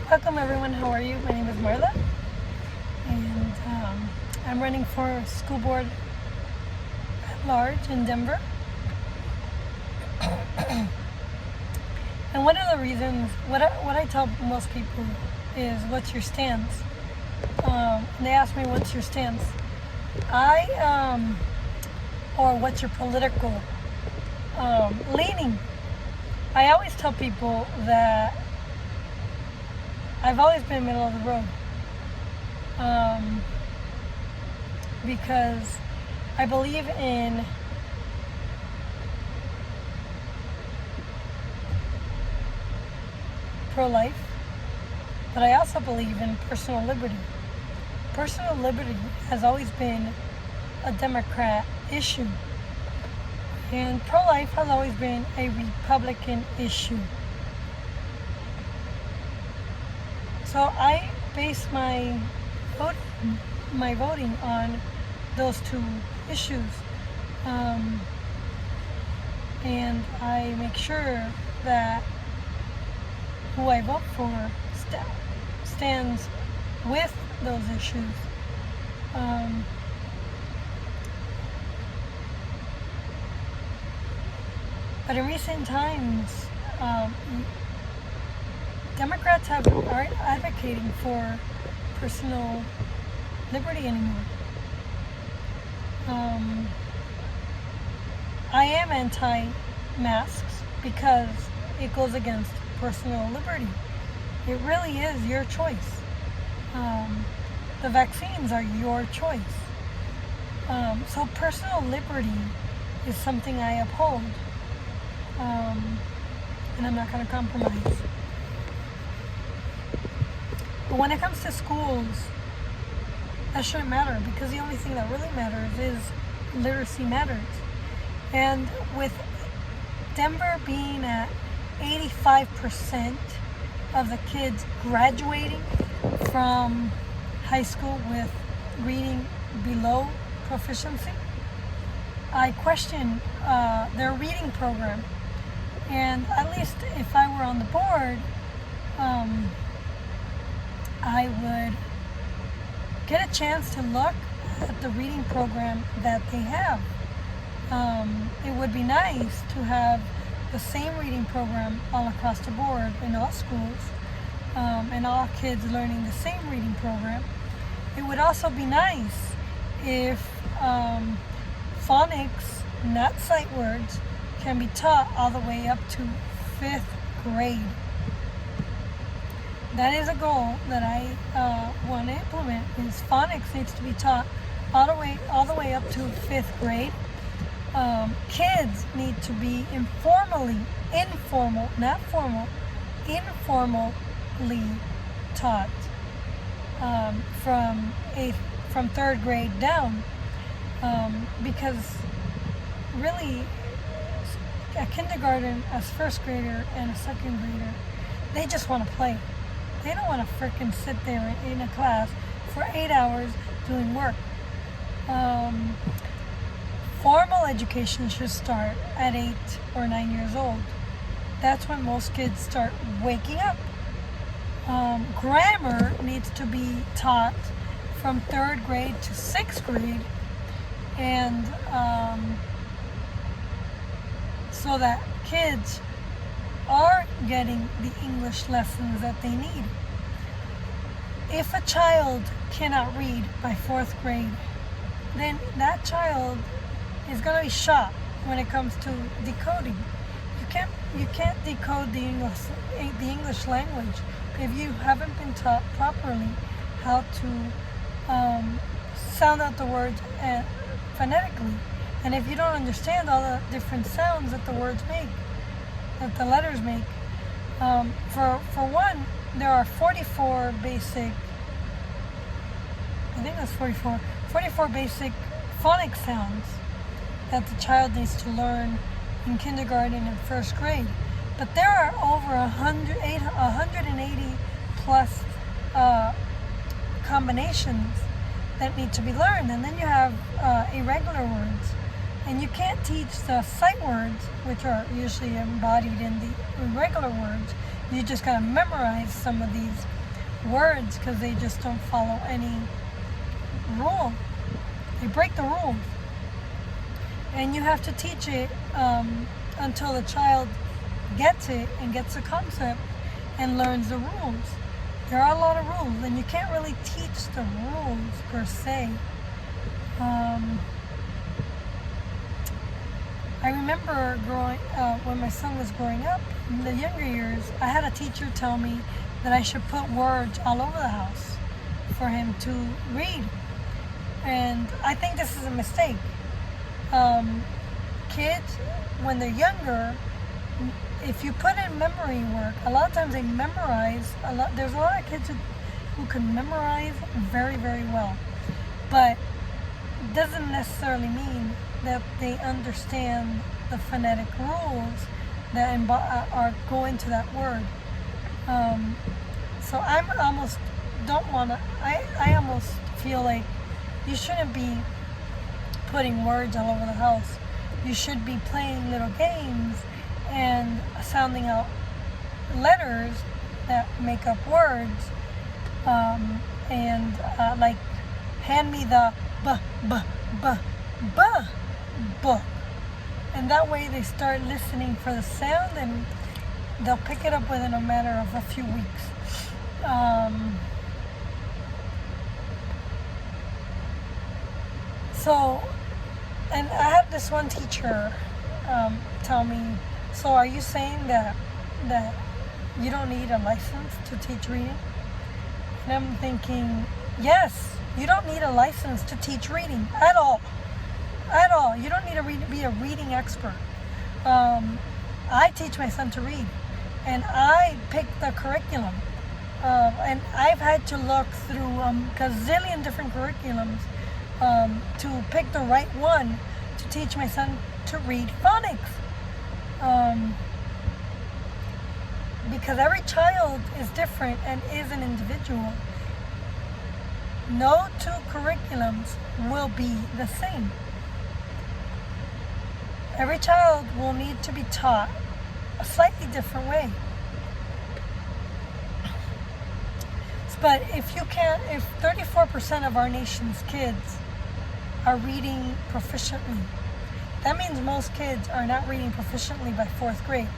Welcome everyone, how are you? My name is Marla and I'm running for school board at large in Denver. And one of the reasons, what I tell most people is, what's your stance? And they ask me, what's your stance? Or what's your political leaning? I always tell people that I've always been middle of the road, because I believe in pro-life, but I also believe in personal liberty. Personal liberty has always been a Democrat issue, and pro-life has always been a Republican issue. So I base my voting on those two issues, and I make sure that who I vote for stands with those issues. But in recent times, Democrats aren't advocating for personal liberty anymore. I am anti-masks because it goes against personal liberty. It really is your choice. The vaccines are your choice. So personal liberty is something I uphold, and I'm not going to compromise. But when it comes to schools, that shouldn't matter, because the only thing that really matters is literacy matters. And with Denver being at 85% of the kids graduating from high school with reading below proficiency, I question their reading program. And at least if I were on the board, I would get a chance to look at the reading program that they have. It would be nice to have the same reading program all across the board in all schools, and all kids learning the same reading program. It would also be nice if phonics, not sight words, can be taught all the way up to 5th grade. That is a goal that I want to implement. Is phonics needs to be taught all the way up to 5th grade. Kids need to be informally taught from 3rd grade down, because really a kindergarten, a 1st grader, and a 2nd grader, they just want to play. They don't want to frickin' sit there in a class for 8 hours doing work. Formal education should start at 8 or 9 years old. That's when most kids start waking up. Grammar needs to be taught from 3rd grade to 6th grade, and so that kids are getting the English lessons that they need. If a child cannot read by 4th grade, then that child is going to be shot when it comes to decoding. You can't decode the English language if you haven't been taught properly how to sound out the words phonetically, and if you don't understand all the different sounds that the words make, that the letters make. For one, there are 44 basic basic phonic sounds that the child needs to learn in kindergarten and 1st grade. But there are over 180 plus combinations that need to be learned. And then you have irregular words. And you can't teach the sight words, which are usually embodied in the irregular words. You just gotta memorize some of these words because they just don't follow any rule. They break the rules. And you have to teach it until the child gets it and gets the concept and learns the rules. There are a lot of rules, and you can't really teach the rules per se. I remember when my son was growing up, in the younger years, I had a teacher tell me that I should put words all over the house for him to read. And I think this is a mistake. Kids, when they're younger, if you put in memory work, a lot of times they memorize a lot. There's a lot of kids who can memorize very, very well, but it doesn't necessarily mean that they understand the phonetic rules that go into that word. So I almost feel like you shouldn't be putting words all over the house. You should be playing little games and sounding out letters that make up words, like hand me the book, and that way they start listening for the sound and they'll pick it up within a matter of a few weeks. And I had this one teacher tell me, so are you saying that you don't need a license to teach reading? And I'm thinking, yes, you don't need a license to teach reading at all. At all. You don't need to be a reading expert. I teach my son to read, and I pick the curriculum. And I've had to look through a gazillion different curriculums to pick the right one to teach my son to read phonics. Because every child is different and is an individual. No two curriculums will be the same. Every child will need to be taught a slightly different way. But if 34% of our nation's kids are reading proficiently, that means most kids are not reading proficiently by 4th grade.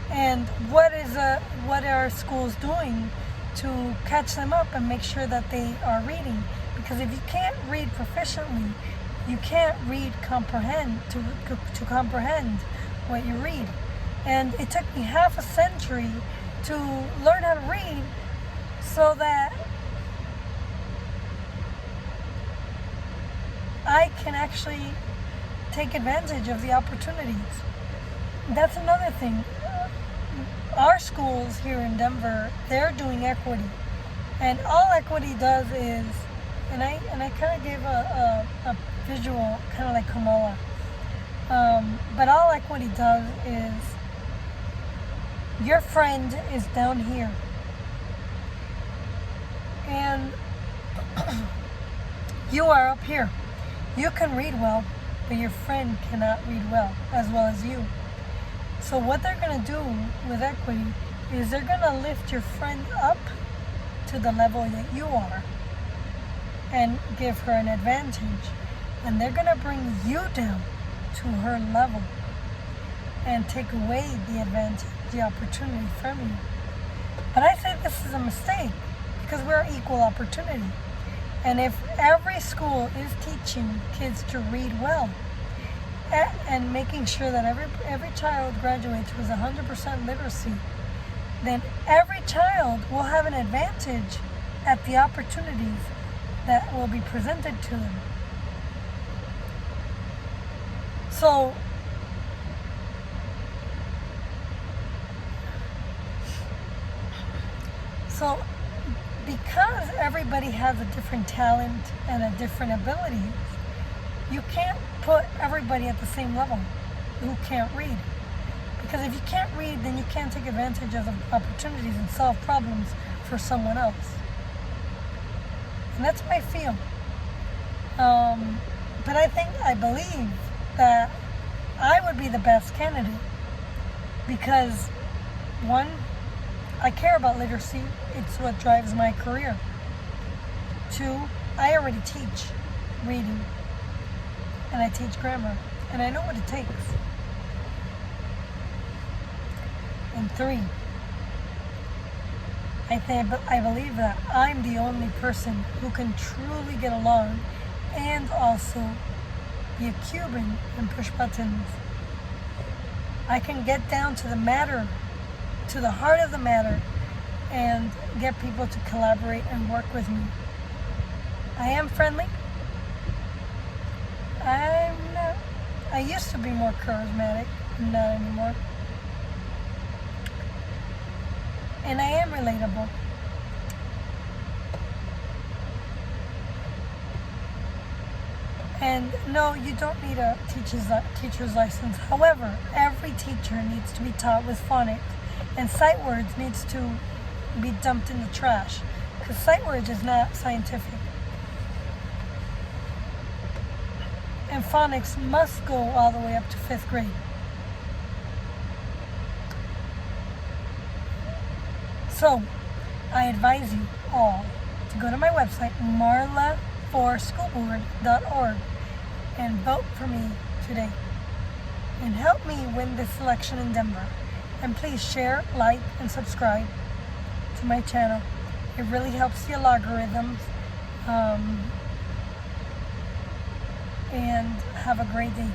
And what are schools doing to catch them up and make sure that they are reading? Because if you can't read proficiently, you can't comprehend what you read. And it took me half a century to learn how to read so that I can actually take advantage of the opportunities. That's another thing. Our schools here in Denver, they're doing equity. And all equity does is, and I kind of gave a visual, kind of like Kamala. But all equity does is, your friend is down here. And you are up here. You can read well, but your friend cannot read well as you. So what they're going to do with equity is they're going to lift your friend up to the level that you are and give her an advantage. And they're going to bring you down to her level and take away the advantage, the opportunity from you. But I say this is a mistake because we're equal opportunity. And if every school is teaching kids to read well and making sure that every child graduates with 100% literacy, then every child will have an advantage at the opportunities that will be presented to them. So because everybody has a different talent and a different ability, you can't put everybody at the same level who can't read. Because if you can't read, then you can't take advantage of the opportunities and solve problems for someone else. And that's what I feel. But I believe that I would be the best candidate because, one, I care about literacy. It's what drives my career. 2, I already teach reading and I teach grammar and I know what it takes. And 3, I believe that I'm the only person who can truly get along and also be a Cuban and push buttons. I can get down to the matter, to the heart of the matter, and get people to collaborate and work with me. I am friendly. I used to be more charismatic, not anymore. And I am relatable. And no, you don't need a teacher's license. However, every teacher needs to be taught with phonics, and sight words needs to be dumped in the trash, because sight words is not scientific. And phonics must go all the way up to 5th grade. So, I advise you all to go to my website, marlaforschoolboard.org, and vote for me today. And help me win this election in Denver. And please share, like, and subscribe to my channel. It really helps the algorithms. And have a great day.